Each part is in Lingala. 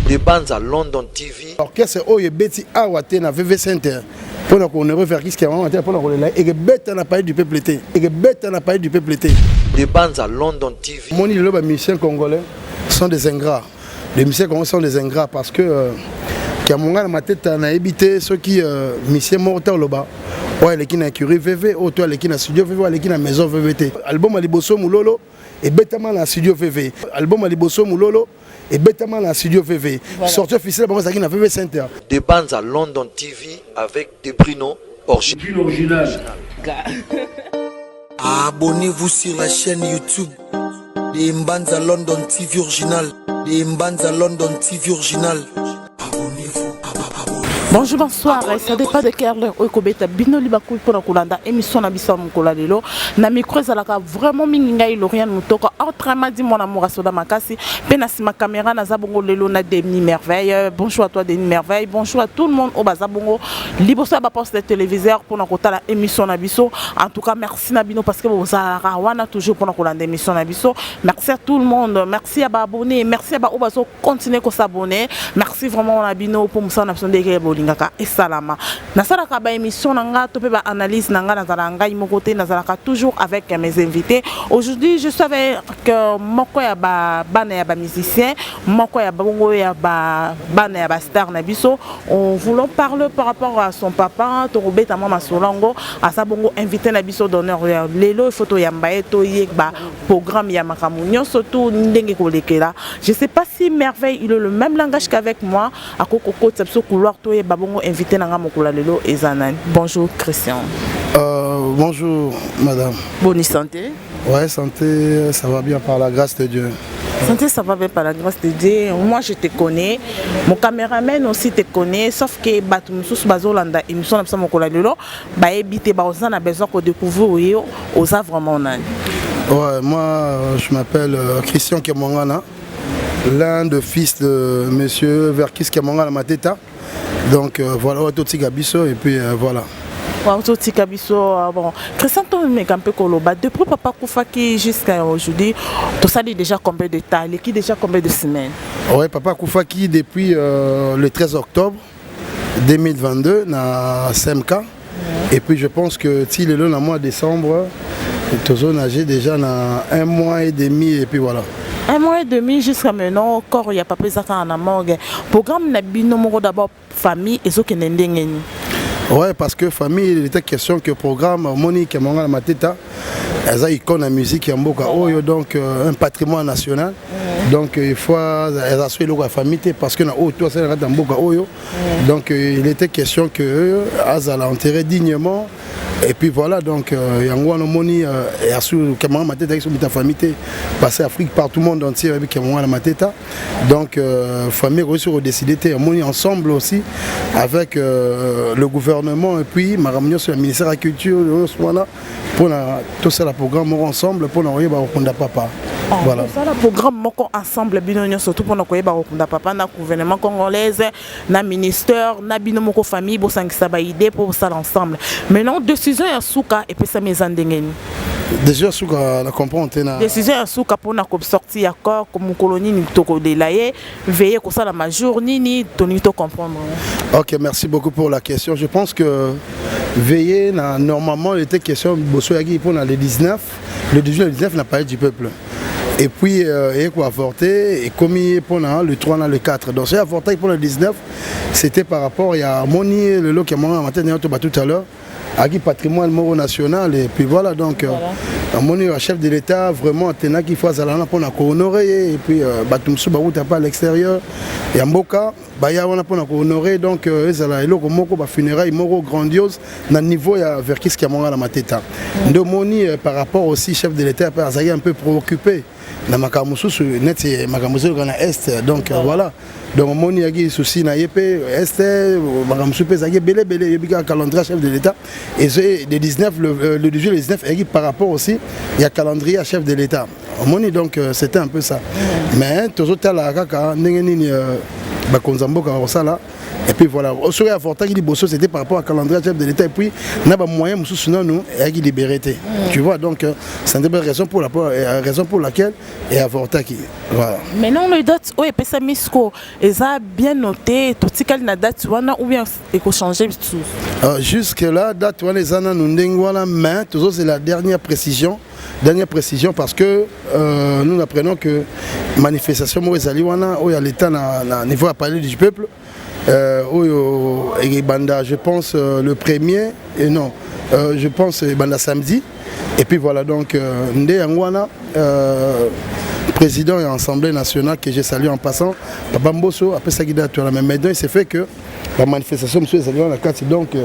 Des bandes à London TV. Orchestre Oye Betty Awate na VV Center. Pour qu'on ne refaire qui est vraiment pour qu'on là et que bête n'a pas du peuple été. Et que bête n'a pas du peuple été. Des bandes à London TV. Mon île les musiciens congolais sont des ingrats. Les musiciens congolais sont des ingrats parce que Kamonga ma tête na habité ceux qui musiciens mortels là-bas. Ouais les qui na curie VV, ou toi les qui na studio VV, les qui na maison VVT. Album Aliboso Moulolo et bêtement na studio VV. Album Aliboso Moulolo et bêtement la studio VV. Voilà. Sortie officielle pour ça qui n'a VV Center. Des bandes à London TV avec des Bruno original. Abonnez-vous sur la chaîne YouTube des bandes à London TV original. Des bandes à London TV original. Abonnez-vous. Bonjour, bonsoir. Ça dépend de quelle heure vous êtes. Bino libakou pour la Kolanda. Émission na bisa mukola lelo. Na micro zalaka vraiment minga Lorian Mutoko. Autrement dit mon amour à Soda Makasi. Penasi ma caméra na zabongo lelo na Demi Merveille. Bonjour à toi Demi Merveille. Bonjour à tout le monde au bazabongo. Libosa ba poste de téléviseur pour na kota la émission na biso. En tout cas merci na bino parce que vous zalaka wana toujours pour na Kolanda émission na biso. Merci à tout le monde. Merci à ba abonné. Merci à ba obazo continuer ko s'abonner. Merci vraiment na bino pour musa na de et salama. Nasalaka ba émission nanga topé ba analyse nanga nazalanga imokote nazalaka toujours avec mes invités. Aujourd'hui, je suis avec moko ya ba bana ya ba musicien, moko ya bongo ya ba bana ya ba star na biso. On voulons parler par rapport à son papa, Torobeta mama Solongo, à sa bongo invité na biso d'honneur lelo photo ya mbaye to yeba programme ya makamunyo surtout ndenge ko lekela. Je sais pas si Merveille il a le même langage qu'avec moi à kokoko tsapso couloir to Babongo invité Nanga Mokula Lelo et Zanan. Bonjour Christian. Bonjour madame. Bonne santé. Ouais, santé, ça va bien par la grâce de Dieu. Santé, ça va bien par la grâce de Dieu. Moi je te connais, mon caméraman aussi te connaît, sauf que Batumsus Bazolanda émission Nanga Mokula Lelo, ba ebité ba on a besoin de découvrir aux vraiment nan. Ouais, moi je m'appelle Christian Kemongana, l'un de fils de monsieur Verkis Kemongana Mateta. Donc voilà, Ototi Gabiso et puis voilà. Ototi Gabiso, bon. Christian, tu me un peu coloba. Depuis papa Koufaki jusqu'à aujourd'hui, tu sais déjà combien de temps, qui déjà combien de semaines? Oui, papa Koufaki depuis le 13 octobre 2022 na SMK. Et puis je pense que si le mois de décembre, tu as nagé déjà na 1 mois et demi et puis voilà. 1 mois et demi jusqu'à maintenant, encore il n'y a pas plus à en morgue. Programme n'a pas d'abord famille et ce qui n'est pas. Ouais, parce que famille, il était question que programme Monique et Monga Mateta, elles ont une icône en musique en Boka Oyo, donc un patrimoine national. Donc il faut assurer la famille parce que tout ça est en Boka Oyo. Donc il était question que Azala enterré dignement. Et puis voilà, donc Yango Moni et assure que Monga Mateta avec sa famille passé Afrique par tout le monde entier avec Monga Mateta. Donc famille réussit à décider Moni ensemble aussi avec le gouvernement et puis ma réunion sur le ministère de la Culture pour tout ça le programme ensemble pour envoyer Bakunda Papa. Voilà. Ça le programme moko ensemble binonyo surtout pour envoyer Bakunda Papa na gouvernement congolais na ministère na binomoko famille bo sangisa ba idée pour ça ensemble. Maintenant décision ya souka et puis ça mes andengeni. Déjà souka la comprendre na décision ya souka pour na sortir accord comme colonie ni toko delayer veiller que ça la major nini toni to comprendre. OK, merci beaucoup pour la question. Je pense que veiller normalement il était question bosso yaki pour le 19, le 18 le 19 n'a pas eu du peuple. Et puis il faut avorter et commis pour le 3 le 4. Donc c'est avorté pour le 19, c'était par rapport à Moni le lot qui a mangé tout à l'heure. Avec patrimoine moro national et puis voilà donc mon chef de l'État vraiment tenant qu'il faut aller pour honorer et puis batumsu baouta pas à l'extérieur et en Mboka baya on a pour honorer donc ezala eloko moko ba funérailles moro grandiose na niveau ya Verkis qui a mangé la mateta de moni par rapport aussi chef de l'État azali un peu préoccupé na makamusu net makamusu na est donc voilà. Donc mon yagi souci na yep est makamusu pe zagi belé yebika calendrier chef de l'État et le 19 le 18 le 19 yagi par rapport aussi il y a calendrier à chef de l'État moni donc c'était un peu ça mais toujours la kaka ndenge nini bakonzamboka ça là Et puis voilà, au soir important qui dit Bosso, c'était par rapport à calendrier chef de l'État. Et puis, on a un moyen, nous, et qui libéré. Tu vois, donc, c'est une raison pour laquelle il y a avorté qui. Voilà. Maintenant, les dates, oui, et ça, Misco, ils ont bien noté, tout ce qu'il y a date, ou bien il faut changer tout. Jusque-là, date, les années, nous avons mais toujours, c'est la dernière précision parce que nous apprenons que manifestation, où il y a l'État à niveau à parler du peuple. Je pense le premier et non je pense banda samedi et puis voilà donc Ndé Angwana président et Assemblée nationale que j'ai salué en passant Papa Mbosso après ça qui date la même maintenant il s'est fait que la manifestation monsieur salué la carte donc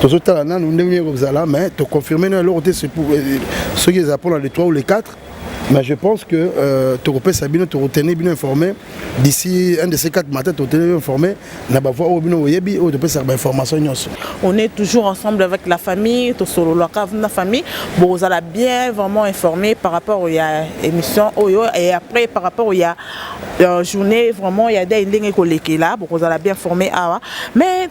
tout ce temps là nous ne mais te confirmer l'autre c'est pour ceux qui appellent les 3 ou les 4. Mais je pense que Toropé Sabino, tu retenais bien informé. D'ici un de ces 4 matins, tu retenais bien informé. On est toujours ensemble avec la famille, la famille. Bon, vous allez bien vraiment informé par rapport à l'émission. Et après, par rapport à la journée, vraiment, il y a des lignes qui sont là. Vous allez bien informé. Mais,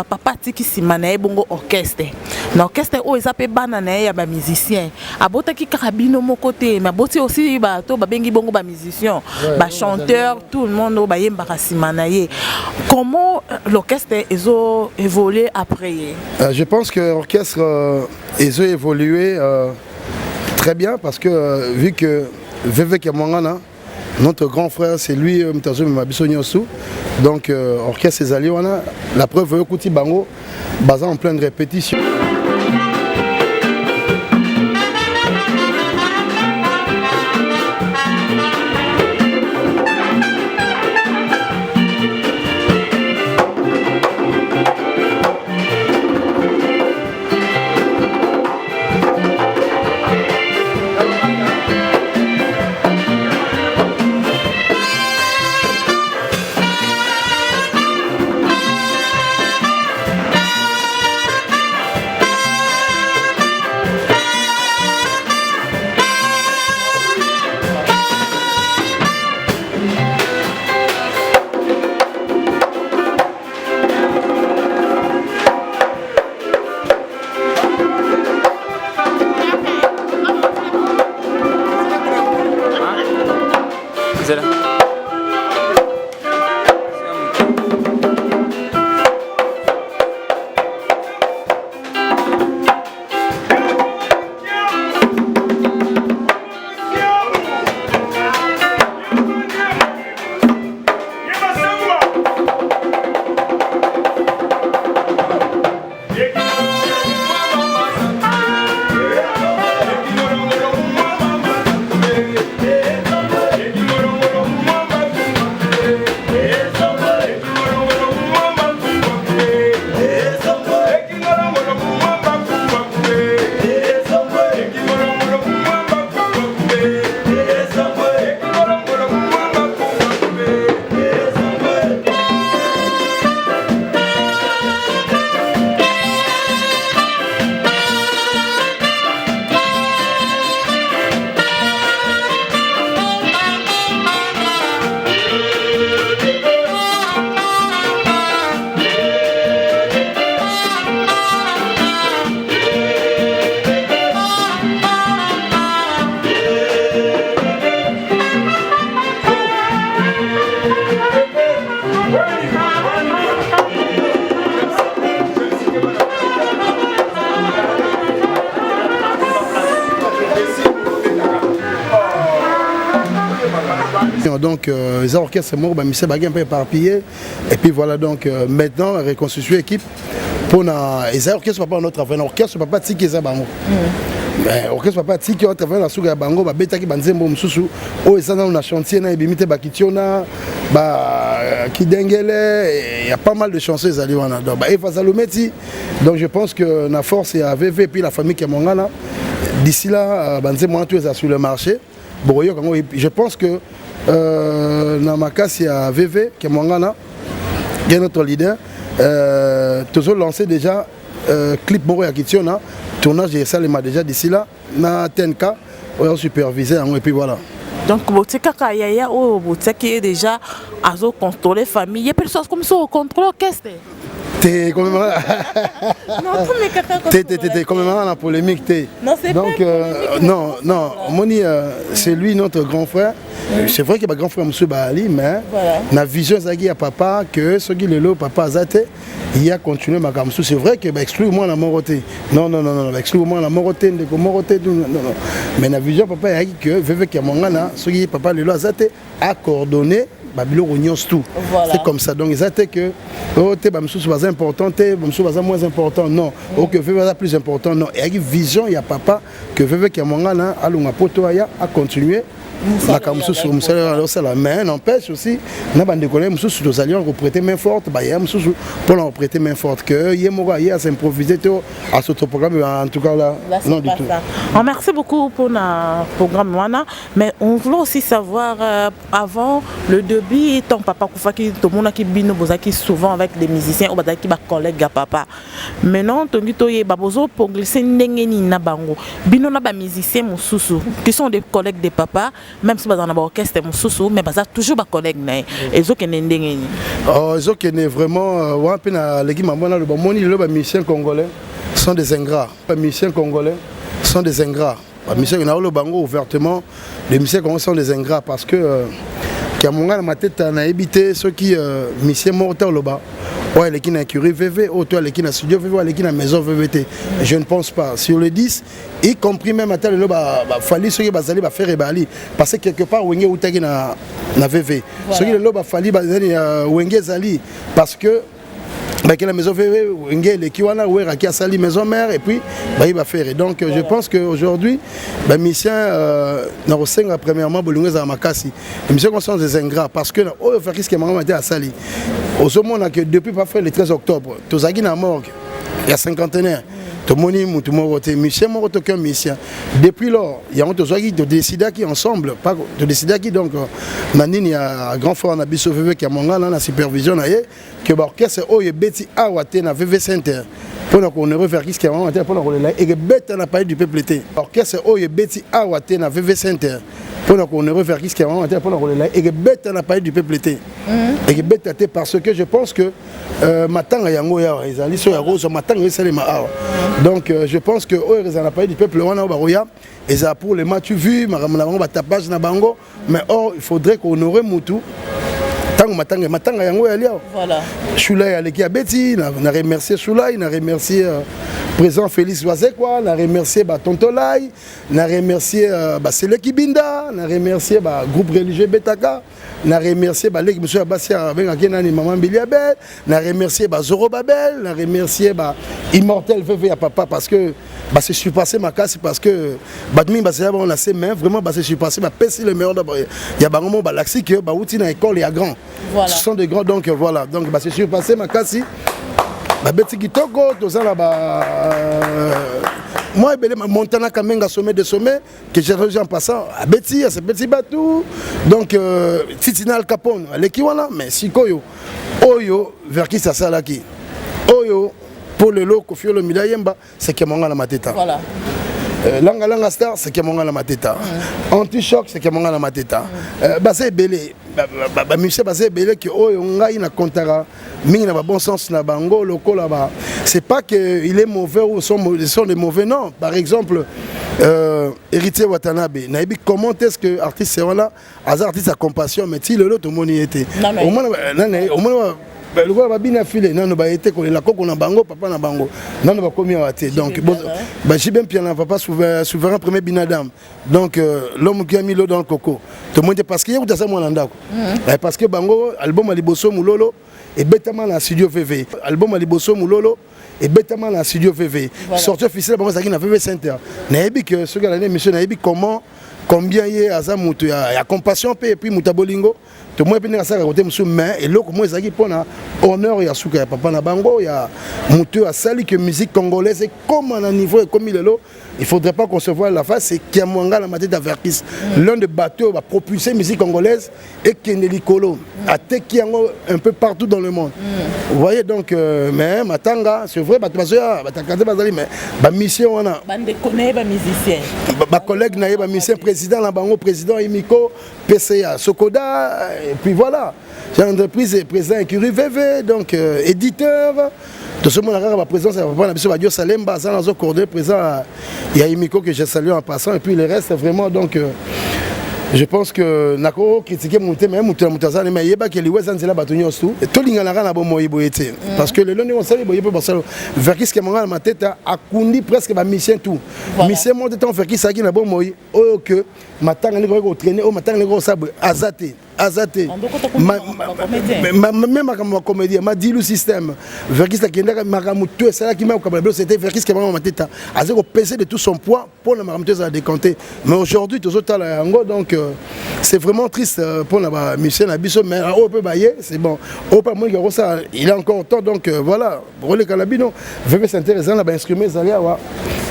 papa qui s'y manie, bon orchestre. L'orchestre, ils appellent banane, il y a des musiciens. Abota qui carabine mon côté. Mais aussi des musiciens, des chanteurs, tout le monde comment l'orchestre a évolué après? Je pense que l'orchestre a évolué très bien parce que vu que Veve Kamangana, notre grand frère, c'est lui donc l'orchestre est allé, la preuve Kuti Bango, basé en pleine répétition. Donc les orchestres sont un peu éparpillés et puis voilà donc maintenant reconstituer l'équipe pour les orchestres pas notre travail l'orchestre pas tiki ça bango mais orchestre pas tiki on travaille la souga bango ba beta ki banzembo mususu o ezana na chantier na ebimite ba kitiona ba kidengele il y a pas mal de chansons ezali wana donc ba Eva Salometi donc je pense que na force et VV puis la famille qui est mongana d'ici là banzembo tout est sur le marché bon je pense que Namakasi à VV, qui est Mongana, qui est notre leader, toujours lancé déjà clip Moro Yakitiona, tournage de Salema déjà d'ici là, na TNK, on a supervisé et puis voilà. Donc botika ka yaya o botika qui est déjà à contrôler famille. Il y a personne comme ça au contrôle orchestre. T'es quand même Non, mais t'es quand même dans la polémique. Non, c'est donc pas non, Moni, c'est lui notre grand frère. C'est vrai qu'il y a grand frère Monsieur Bahali, mais la vision Zagi à papa que ce qui est le papa Azate, il a continué ma comme c'est vrai que exclue-moi la moroté. Non, exclue-moi la moroté, non. Mais la vision papa il a dit que veuve qui a mangana, ce qui papa le Azate a coordonné Babilo Rognos tout. C'est comme ça. Donc ils étaient que t'es pas important, t'es moins important. Non. Ok, veuve plus important. Non. Et il y a une vision, il y a papa que veuve qui a mangana, alunga poto a continué. Mais n'empêche aussi, nous avons alliés reprêter main forte, pour leur prêter main forte, que Yemora a s'improviser à ce programme, en tout cas là, non du tout. Merci beaucoup pour le programme Wana, mais on voulait aussi savoir avant le début, ton papa Koufaki, tout le monde qui bino bozaki souvent avec des musiciens ou bazaki ba collègue à papa. Maintenant, ton gito ye babozo pour glisser ndengeni na bango. Bino na ba musiciens mususu qui sont des collègues de papa. Même si vous avez un orchestre, mais vous avez toujours des collègues. Et vous avez vraiment les musiciens congolais sont des ingrats. Les musiciens congolais sont des ingrats. Les musiciens ouvertement, les musiciens congolais sont des ingrats parce que ma tête a évité ceux qui musiciens mortels là-bas. Ouais, les qui n'a curie VV, toi les qui n'a studio VV, les qui n'a maison VVT. Je ne pense pas. Sur le 10, y compris même à tel le fallait ceux qui bazali ba faire rebali parce que quelque part wenge outagi na VV. Ceux qui le fallait bazali wenge zali parce que la maison VV wenge les qui wana wera qui a sali maison mère et puis il va faire. Donc je pense qu'aujourd'hui mission na rosenga premièrement bolunga za makasi. Les missions sont des ingrats parce que au faire risque maman à sali. Au moment que depuis parfois le 13 octobre, tous à la morgue, il y a cinquantenaire, tout le monde tout le mission aucun mission. Depuis lors, il y a un tous qui décider qui ensemble, pas de décider qui donc Nanine il y a un grand frère en Abisso VV qui a mon gars dans la supervision que l'orchestre est Betty Awate na VV Center. Pour qu'on ne refaire qui est vraiment pour qu'on et que bête n'a pas du peuple été. L'orchestre est Betty Awate na VV Center. Pour qu'on ne refaire qui est vraiment pour qu'on et que bête n'a pas du peuple été. Et que bête été parce que je pense que matin à yango ya ils so ya rose matin ma. Donc je pense que ils n'a pas du peuple wana baroya et ça pour les matchs vus ma tapage na bango mais or il faudrait qu'on aurait mutu. Matanga yango ya liao. Voilà. Choulay aleki abeti, na remercier Choulay, na remercier président Félix Wazekwa, na remercier Tontolay, na remercier Seleki Binda, na remercier groupe religieux Betaka, na remercier Lek monsieur Abassia avec Akenani maman Biliabel, na remercier Zoro Babel, na remercier Immortel VV à papa parce que c'est surpassé ma casse parce que badmi on a ses mains vraiment c'est surpassé pèse le meilleur d'abord. Il y a bango balaxi que outi na école il y a grand. Voilà. Ce sont des grands donc voilà donc c'est surpassé ma casse. Beti kitoko toza la moi Montana Kamenga sommet de sommet que j'ai rejoint en passant à Betty à ce petit bateau donc Titina Al Capone l'équivalent mais sikoyo oyo vers qui ça salaki oyo pour le lot Koffi Olomide Yemba c'est que mon la mateta voilà Langa Star c'est que mon la mateta Anti-choc c'est que mon la mateta basé belé monsieur basé belé que oyo ngai na kontara mingi na bon sens na bango loko là-bas c'est pas que il est mauvais ou sont des mauvais non par exemple Héritier Watanabe naibi comment est-ce que artiste c'est là artiste à compassion mais si le lot tout monde y était au moins le gars va bien filer non ba été ko la koko na bango papa na bango non ba komi waté donc j'ai bien bien papa souverain premier binadam donc l'homme qui a mis l'eau dans le coco tout le monde parce que y a ça moi ndako parce que bango album aliboso mulolo et bêtement la studio VV album aliboso mulolo et bêtement la studio VV sorti officiel bango ça qui na VV Center naebi que ce gars là monsieur naebi comment combien y a ça mutu ya compassion et puis mutabolingo to moi pe ça côté monsieur mais et loko moi ezaki pona honneur ya suka ya papa na bango ya mutu a sali que musique congolaise est comme à un niveau et comme il est là, il faudrait pas qu'on se voie la face, c'est Kiamwanga la Mateta Verkis, l'un des bateaux va propulser musique congolaise et Keneli Kolo a Tekiango un peu partout dans le monde. Vous voyez donc mais Matanga c'est vrai mais ba mission on a bande connaît ba musicien ba collègue na ba musicien président la bango président Imiko PCA Sokoda et puis voilà j'ai une entreprise et président Curie VV donc éditeur tout ce monde a la présence à papa na biso badio Salemba ça dans coordonné présent il y a Imiko que je salue en passant et puis le reste vraiment donc je pense que nako critiquer monter même mutazana mais yeba que liwe zanzela batonyo tout to lingana na bomoyi boyete parce que le long on sali boye pour ça Verkis que manga ma tête a kundi presque ba mission tout mission monte temps Verkisaki na bomoyi o que matanga ni ko traîner o matanga ni ko sabu azate même comme comédien m'a dit le système Verkis qui ndaka makamu tout ça qui m'a kabla c'était Verkis qui m'a ma tête a zéro peser de tout son poids pour la makamu à décanter mais aujourd'hui tout ça là donc c'est vraiment triste pour la Michel Abisso mais on peut bailler c'est bon on pas moins que ça il a encore temps donc voilà pour les calabino veut c'est intéressant là instrument Zalia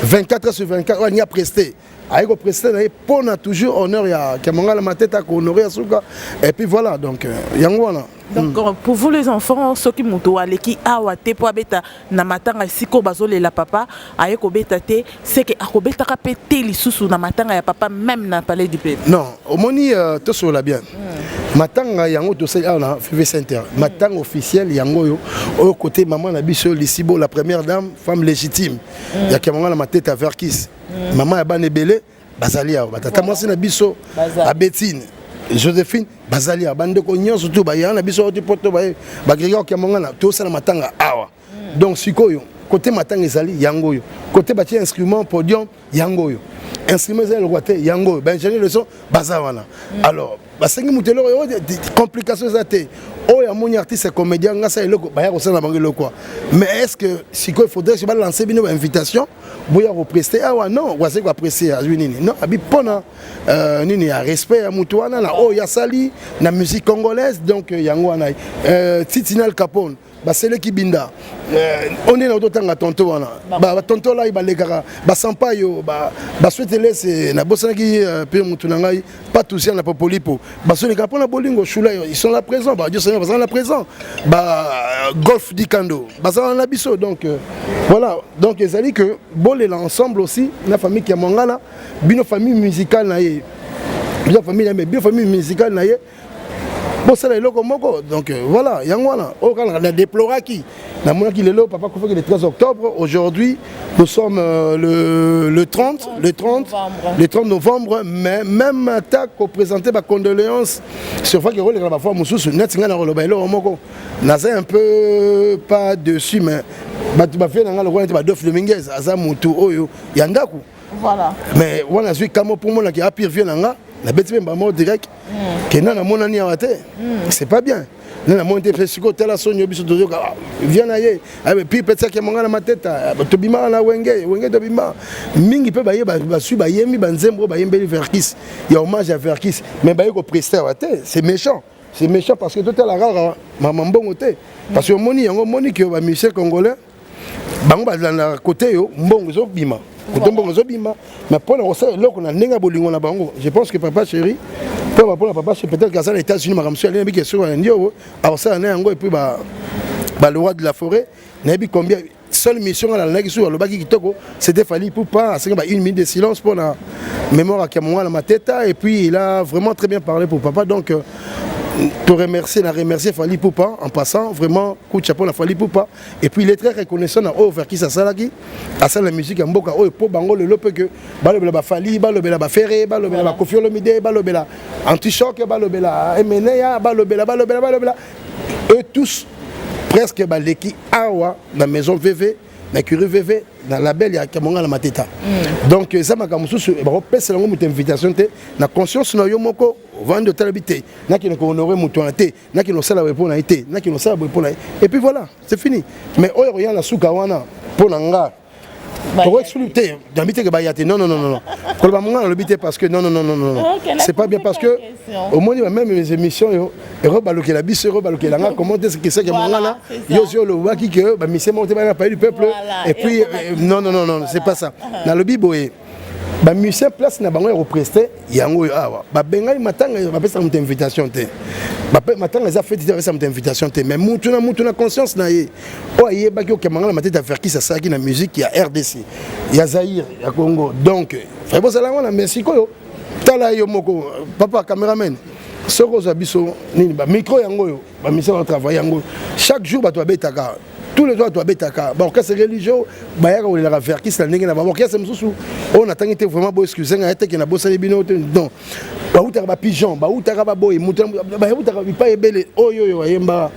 24 sur 24 on y a presté aiko presté pour toujours honneur ya Kiamwanga la mateta ko honorer asuka et puis voilà donc yango wana donc pour vous les enfants ceux qui muto aleki awa te po beta na matanga siko bazolela papa aiko beta te c'est que akobeta ka pété lisusu na matanga ya papa même na palais du peuple non omoni to sola bien matanga yango to c'est na FV Center matanga officiel yango yo au côté maman na biso Lisibo la première dame femme légitime ya Kiamwanga la mateta Verkis maman ya banebele bazalia batata mwasi na biso a Betine Joséphine bazalia bande ko nyonso tout ba yana biso oti poto ba grégor Kiamwanga na to sala matanga awa donc sikoyo côté matanga ezali yango yo côté bati instrument podium yango yo instrument ezali le côté yango ben ingénieur de son bazawana alors basengi mutelo complications zate oh ya mon artiste comédien ngasa eloko ba ya ko sala bango quoi mais est-ce que sikoyo il faudrait que je lancer une invitation boya represter ah non wase ko apprécier nini non abi pona nini ya respect ya mutu wana na oh ya sali na musique congolaise donc yango wana Titinal Capone basele kibinda on est na totanga tonto wana ba tonto là ba lekaka ba sampa yo ba souhaite laisser na bosana ki pe mutu na ngai pas toucher na popolipo ba sole ka pona bolingo chula ils sont là présents ba Dieu Seigneur ba là présent ba golf dikando ba ça na biso donc voilà donc ezali que bolela ensemble aussi na famille Kiamwanga là bino famille musicale na ye bien famille mais bien famille musicale na ye bon c'est le loco moko donc voilà yango wana o kana na déploraki na mona ki lelo papa ko fait le 13 octobre aujourd'hui nous sommes le 30 novembre mais même attaque ko présenter ba condoléances sur fois que role ba fois mususu net ngana rolo ba lelo moko naza un peu pas dessus mais ba fait ngala ko ba Dof Dominguez aza mutu oyo yandaku voilà mais voilà suis kamo pour moi qui a pire vient nga la bête même mort direct que na mon ani awate c'est pas bien na monter fesiko tela sonyo biso dozo vient naye puis peut-être que Kiamwanga na mateta to bima na wenge to bima mingi pe baye ba su ba yemi banzembo ba yembeli Verkis il y a hommage à Verkis mais baye ko prester awate c'est méchant parce que tout est la rare maman bongo te parce que moni yango moni que ba musicien congolais bango ba na côté yo mbongo zo bima mais pour le je pense que papa chéri pour papa chéri peut-être qu'à ça les États-Unis m'a ramsé aller bien sûr alors ça et puis le roi de la forêt n'a vu combien seule mission à la sur le baki kitoko c'était fallu pour pas c'est une minute de silence pour la mémoire à Kiamwanga la mateta et puis il a vraiment très bien parlé pour papa donc te remercier, Fally Poupa en passant, vraiment, coup de chapeau à Fally Poupa. Et puis il est très reconnaissant à Verkis à Salaki, à la musique en Boka, pour Bango le lope que Balobela Fally, Balobela Ferré, Balobela Kofi Olomide, Balobela Antichoc, Balobela Emeneya, Balobela. Eux tous, presque l'équipe Awa, dans la maison VV, na Curie VV, dans la belle, il y a Kiamwanga la mateta. Donc, ça m'a comme ça, c'est une invitation, na conscience, na yomoko, vendre de l'habité, na qui ne honorer mutualité, na qui ne sait la répondre à été, na qui ne sait la répondre à. Et puis voilà, c'est fini. Mais oh, il y a la soukawana, pour l'anga, Pour exclure, d'habiter que Bayate. Non. Pour le moment, on l'habite parce que non. C'est pas bien parce que au moins, même les émissions, ils rebaloquent la bise, rebaloquent la main. Comment est-ce que c'est que mon là, yo le waki que, bah, mais c'est monté dans le pays du peuple. Et puis, non, c'est pas ça. Dans le biboé. Ba musicien place na bango représenter yango awa ba bengai matanga ba pesa une invitation te ba matanga za fait pesa une invitation te mais mutu na conscience na ye o yeba ki o kemanga na tête faire qui ça qui na musique ya RDC ya Zaïre ya Congo donc fa bo sala ngona merci ko tala yo moko papa cameraman soko za biso nini ba micro yango yo ba musicien va travailler yango chaque jour ba to betaka tous les jours, tu as betaka. Bon, quand c'est religieux, bah il y a la faire qui se l'engage là-bas. Bon, quand c'est monsieur, on attend que vraiment beau excuse. On a été qu'il y a beau salut bino. Non. Bah où tu as pigeon, bah où tu as boy, bah où tu as pas ébélé. Oh yo yemba.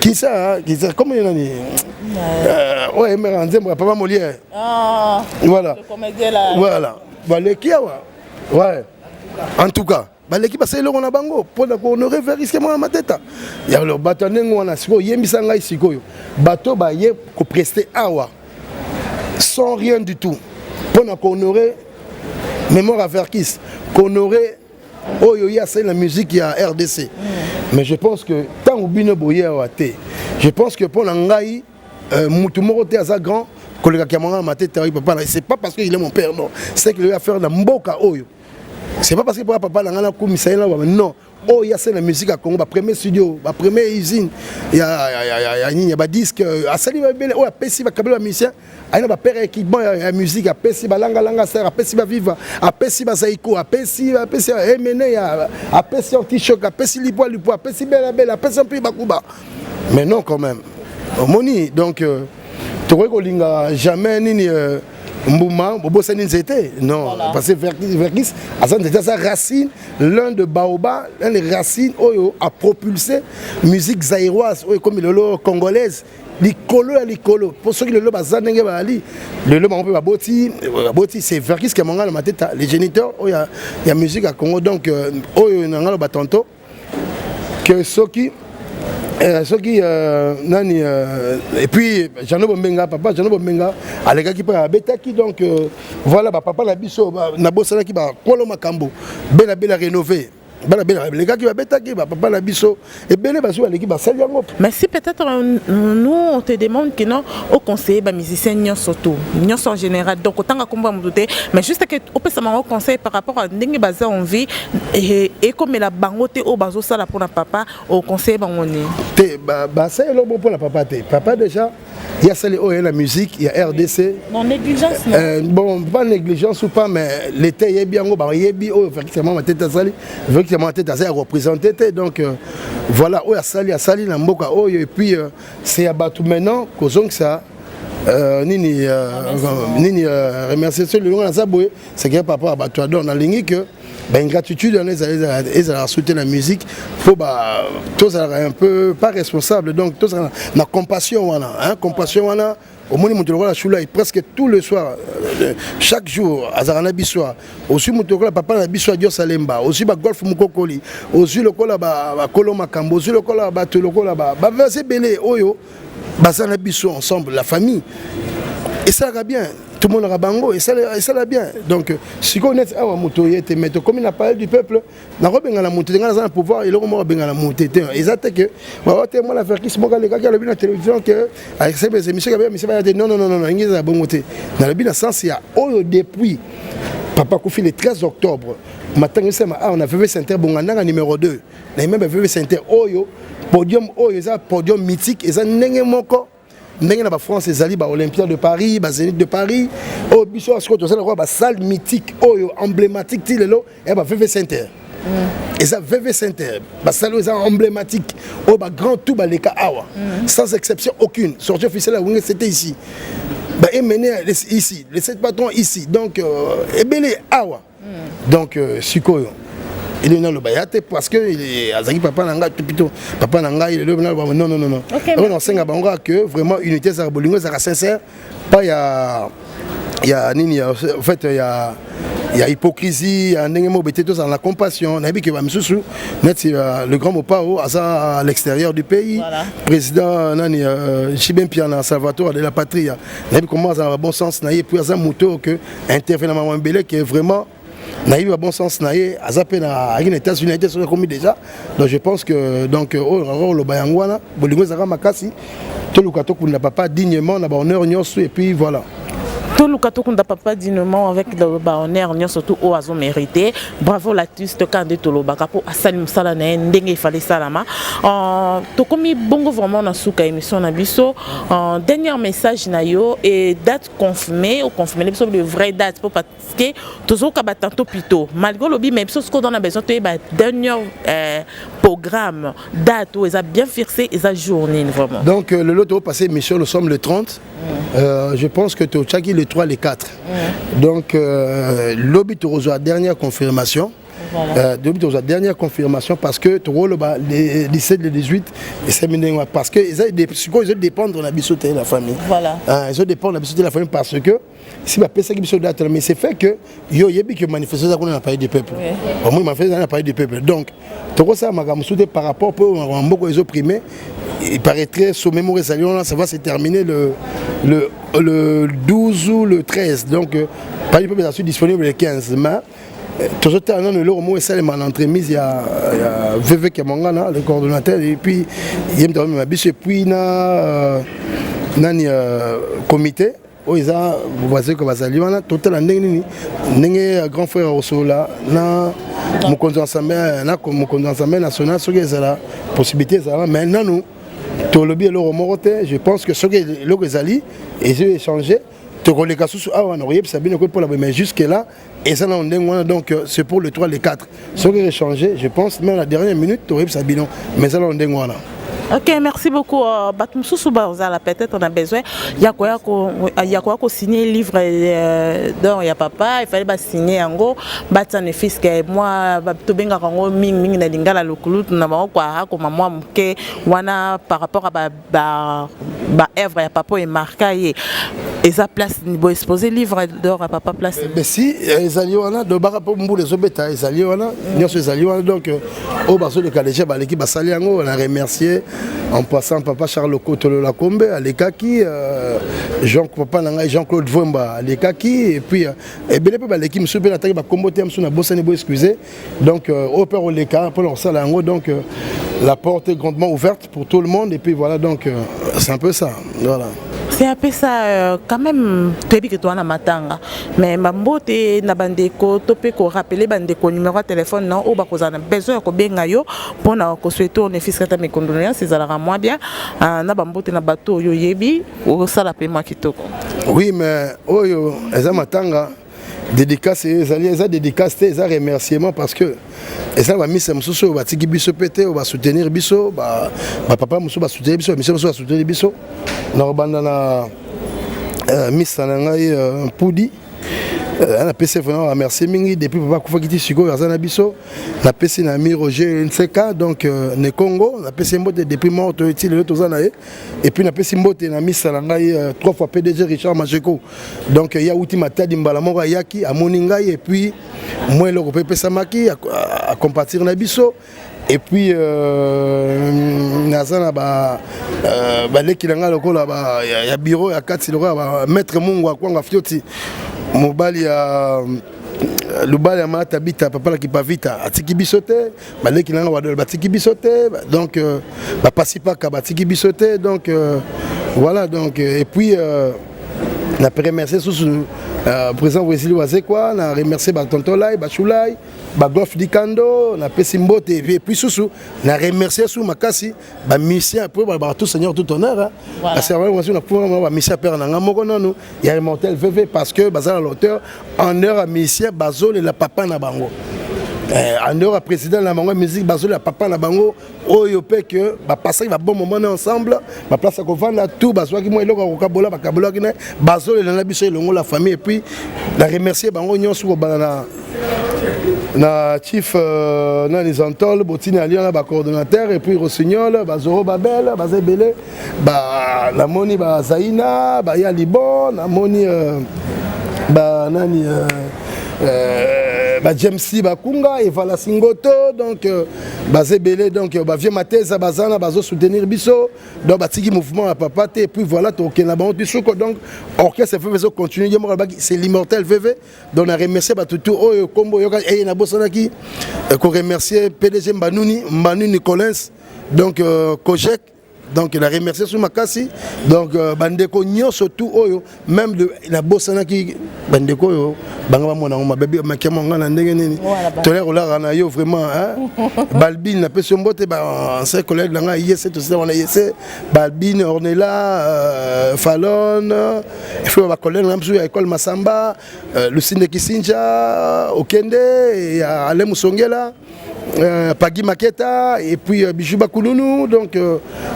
Qui ça? Comment il y en a? Ouais, mais on dit papa Molière. Ah. Voilà. Le comédien là. Voilà. Bah le qui ouais. En tout cas. L'équipe a salué le bango pour honorer véritablement ma tête. Il y a le bateau on a siko yembisa ngai siko yo. Bateau ba ye ko prester awa sans rien du tout pour honorer mémoire à Verkis, honorer oyo ya c'est la musique ya RDC. Mais je pense que tant ou bino boye awate. Je pense que pour ngai mutu moko te aza grand collègue Kamanga ma tête papa c'est pas parce qu'il est mon père non, c'est qu'il a faire na mboka oyo. C'est pas parce que papa n'a pas non. Oh, il y a la musique à Congo, premier studio, première usine, il y a disque, à Sali, oh, à Pessi, à Kabila musicien, il y a père équipement, la musique, à Pessi, à Langa, à Pessi, à Viva, à Pessi, à Zaïko, à Pessi, à Emene, à Pessi, Antichoc, à Pessi, Lipoa, à Pessi, Bella, à Pessi, Bakuba. Mais non, quand même. Moni, donc, tu vois qu'il n'y a jamais ni. Mbouma, non, voilà. Parce que Verkis, sa racine, l'un de Baoba, l'un des racines a propulsé musique zaïroise, comme le congolaise, l'icolo. Pour ceux qui le c'est Verkis qui a mangé ma tête, les géniteurs, il y a musique à Congo, donc, il y a tantôt, que ceux qui. Nani et puis Jano Bombenga papa Jano Bombenga alega qui pa betaki donc voilà papa la biso na bosala ki ba kolo makambo bela rénové les gars qui va betaki papa la biso et bela baso aleki ba sali yango. Mais si peut-être nous on te demande que non au conseiller ba musicien surtout en général donc autant que combat monter mais juste que au peut ça m'a conseil par rapport à ndenge baza en vie et comme la bangote au bazo sala pour la papa au conseil ba ngoni te ba ça est bon pour la papa déjà il y a celle où il y a la musique, il y a RDC. Non, négligence, non. Bon, pas négligence ou pas, mais l'été, il y a bien, effectivement, ma tête à sali, effectivement, ma tête à sali représentée. Donc, voilà, où il y a sali, la mboka, et puis, c'est à battre maintenant, causons que ça. Nini remercier ceux qui c'est que papa a battu dans la ligne que une gratitude ils ont soutenu la musique faut tous un peu pas responsable donc tous la compassion compassion au moins la choula presque tout le soir chaque jour azarana bissoir aussi mutokola papa na bissoir dio salemba aussi ba golf mukokoli aussi lokola ba koloma kambo aussi lokola ba to lokola ba verser belé oyo basana biso ensemble la famille et ça va bien tout le monde aura bango et ça va bien donc si on est à motoyer te mettre comme il a parlé du peuple na robenga la montée dans un pouvoir et le moment benga la montée exact que moi la faire qui se moque les gars qui a le bien la télévision que avec ces émissions mais c'est non il y a bon côté dans le bien sens il y a depuis papa Kofi le 13 octobre matin on a fait Center Bongana numéro 2 na même fait Center oyo podium oyo ça podium mythique et ça ndenge moko ndenge na ba France ezali ba Olympia de Paris ba Zénith de Paris o biso asko to ça ba salle mythique oyo emblématique ti lelo et ba VV Center et ça VV Center ba salle emblématique o ba grand tout ba leka awa sans exception aucune sortie officielle c'était ici ba mené ici les 7 patrons ici donc ebele awa donc sikoyo il est dans le bayate parce que il est azaki papa nanga plutôt papa nanga il est non on enseigne à Bango que vraiment unité ça bolingo ça sincère pas il y a nini en fait il y a il y a hypocrisie, il y a dans la compassion. Le grand Mopao à l'extérieur du pays, président Chibem Piana Salvatore de la patrie. Comment dans le bon sens, puis il y a un moto que intervient dans ma mbele qui est vraiment naïf à bon sens naïf à zapper à les États-Unis déjà. Donc je pense que donc le bayangwana bolingo zara makasi tout le kato qu'on n'a pas dignement na honneur et puis voilà. Tout le cas, on n'a pas dignement avec le honneur, surtout au azo mérité. Bravo l'artiste Kandé Tolobaka pour Assali Moussala Ndenge Fallait Salama. To comme bongo vraiment dans souka émission na biso. Dernier message na yo et date confirmée ou confirmée de vraie date pour parce que toujours kabatanto plutôt. Malgré le mais ce qu'on a besoin de dernier programme date où ils a bien fixé et sa journée vraiment. Donc le lot au passé émission nous sommes le 30. Je pense que tu as le 3, les 4. Donc, l'obit la dernière confirmation. Voilà. La dernière confirmation parce que tu vois les 17, les 18, et c'est parce que ils dépendent de la bisouté de la famille. Voilà. Ils dépendent de la bisouté de la famille parce que si ma personne qui date, mais c'est fait que yo yebi que manifester ça qu'on a parlé du peuple. Au moins manifester ça on a parlé du peuple. Donc, tu vois ça ma bisouté par rapport à beaucoup les opprimés. Il paraîtrait sous mémoire ça va se terminer le 12 ou le 13. Donc, pas du peuple disponible le 15 mai. Tout ce temps, le mot est en entremise, il y a VV Kamangana, le coordonnateur, et puis il y a un biche, et puis il y a un comité. Ils ont voisin que Bazali, on a total un grand frère au sol là, mon consentement national, ce qui est la possibilité, maintenant nous, tout le bien je pense que ce qui est le Zali, ils ont échangé. Mais jusque là, et ça donc c'est pour le 3, le 4. Ce qui est changé, je pense, même la dernière minute, mais ça Ok, merci beaucoup. Peut-être on a besoin. Il y a quoi signer livre dont il y a papa, il fallait signer en gros. Batsan fils que moi, tout bien quand ming na lingala lokulu na ba quoi comme moi que wana par rapport à ba œuvre ya papa et marqué et sa place niveau exposer livre d'or à papa place. Mais si les alliés de rapport pour les obéta les alliés donc au baso de collège ba l'équipe basali yango on a remercié en passant papa Charles Kotolo la Combe à l'Ekaki Jean-Claude Vomba à l'Ekaki et puis et bien l'équipe monsieur ben attaqué ba comboter am na bossa nebo excusez donc au père au Leka pour leur salle yango donc la porte est grandement ouverte pour tout le monde et puis voilà donc c'est un peu ça voilà. C'est un peu ça, quand même, tu es que toi, matanga. Mais ma beauté, na bandeko, tu peux rappeler bandeko numéro de téléphone, non, ou bah, qu'on a besoin de bien gaillot pour nous souhaiter on est fils de mes condoléances, c'est à moi bien. Na bambote na bateau yo yebi, ou ça la paiement qui toko. Oui, mais oh yo, eza matanga. Dédicace, ils ont dédicacé, ils ont remerciement parce que ils ont mis Moussou, Batiki Bisso pété, on va soutenir Bisso, papa Moussou va soutenir Bisso, Moussou va soutenir Bisso. Nous avons mis Sanangaï Poudi. On a PC vraiment remercier Mingi depuis papa Koufa Kiti Siko Yazana Bisso. On a PC Nami Roger Nseka donc ne Congo. On a PC Mbote depuis mort utile le Tozanae. Et puis on a PC Mbote Nami Salangaï 3 fois PDG Richard Majeko. Donc il y a outil Matadi Mbalamora Yaki à Moningaï et puis moi le Pepe Samaki à compatir na Bisso. Et puis Nazana ba lekilanga lokola ba ya bureau ya 4 silora maître Mungu akwanga fioti mobali ya lubali ya mata bita papa la kipavita atiki bisote baleki nanga wadol batiki bisote donc ba pasipa ka batiki bisote donc voilà donc et puis na remercier sous président Wesley Wazekwa na remercier ba tonton Lai ba Choulai ba Gof Dikando na Pesimbote et puis sous na remercier sous makasi ba mission après ba tout seigneur tout honneur parce que on a pour ba mission père na ngamoko nonu ya immortel VV parce que bazala l'auteur en heure à mission bazole la papa na bango en heure à président la bango musique bazole la papa na bango oyo pe que ba passer va bon moment ensemble ba place ko vendre tout bazwa ki mo eloko ko kabola ba kabola ki na bazole na biso longo la famille et puis la remercier bango nyonso ko bana na chief na les antol botine ali na ba coordonnateur et puis Rossignol ba Zoro Babel ba Zebele ba la moni ba Zaina ba ya Libon na moni ba nani James Bakunga et Vala Singoto donc basé belé donc vieux Mateza bazana bazo soutenir biso donc batiki mouvement à papa et puis voilà donc na bango biso donc orchestre fait continuer c'est l'immortel VV donc on remercier tout oyo kombo yoka et na bosonaki ko remercier PDG Manu Nicolas donc Kojek donc il a remercié sur Makasi donc bandeko nyo surtout oyo même de la bossana qui bandeko yo banga mona ma bébé makemo ngana ndenge nini tolère la na yo vraiment hein Balbine na peso mbote ba ancien collègue nga yese tout ça on a yese Balbine Ornella Fallon il faut ba collègue na à école Masamba Lucine Kisinja Okende et Ale Musongela Pagi Maketa et puis Bijou Bakulunu donc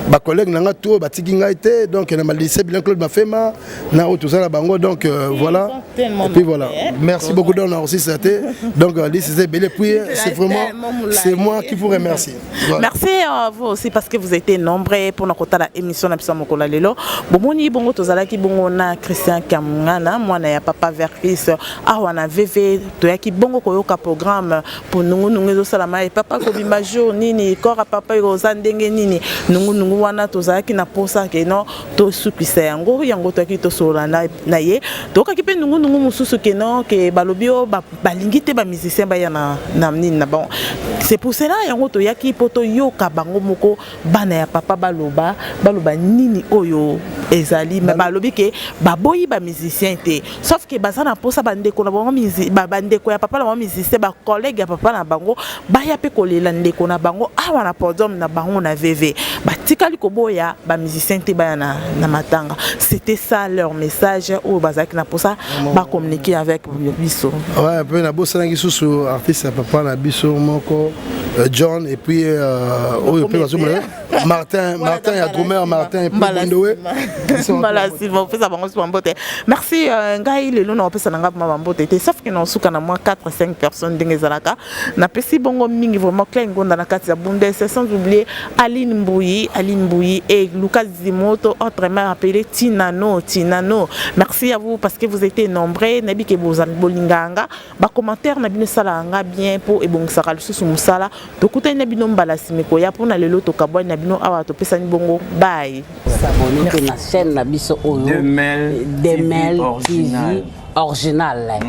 ba collègue nanga to batiki nga été donc na lycée Bilan Claude Mafema na tout ça la bango donc voilà et puis voilà merci beaucoup d'on a aussi c'était donc lycée Belé puis c'est vraiment c'est moi qui vous remercie voilà. Merci à vous aussi parce que vous étiez nombreux pour notre la émission na bisa mokola lelo bomoni bongo tozalaki bongo na Christian Kamungana mwana ya papa Verkis awana VV to yaki bongo koyoka programme pour nungu zo salama et papa kobimba jour nini kora papa yoza ndenge nini nungu wana tozalaki na posa ke no to sukisa yango to ki to sola na ye to ka kipe nungu mususu ke no ke balobio balingi te ba musicien ba yana na nini na bon c'est pour cela yango to yaki poto yoka bango moko bana ya papa baloba nini oyo ezali mais balobi ke baboyi ba musicien te sauf que bazana posa bandeko na bango bandeko ya papa na bango musicien ba collègue ya papa na bango baya pe kolela ndeko na bango awa na podium na bango na VV batikali koboya ba musicien te baya na matanga c'était ça leur message ou bazaki na posa ba communiquer avec biso ouais peu na bossa na sous artiste ya papa na biso moko John et puis Martin ya Drummer Martin et puis Bondowe merci ngai lelo na opesa nanga mabambote te sauf que na suka na moi 4-5 personnes dingezalaka na pesi bongo mingi vraiment Klein Gonda na kati ya Bundes sans oublier Aline Mbouyi et Lucas Zimoto autrement appelé Tinano merci à vous parce que vous étiez nombreux nabi ke bozan bolinganga ba commentaire na bino sala nga bien pour ebongisaka lisusu musala tokuta na bino mbala simeko ya pona lelo to kabwa na bino awa to pesa ni bongo bye s'abonner na chaîne na biso oyo Demel TV original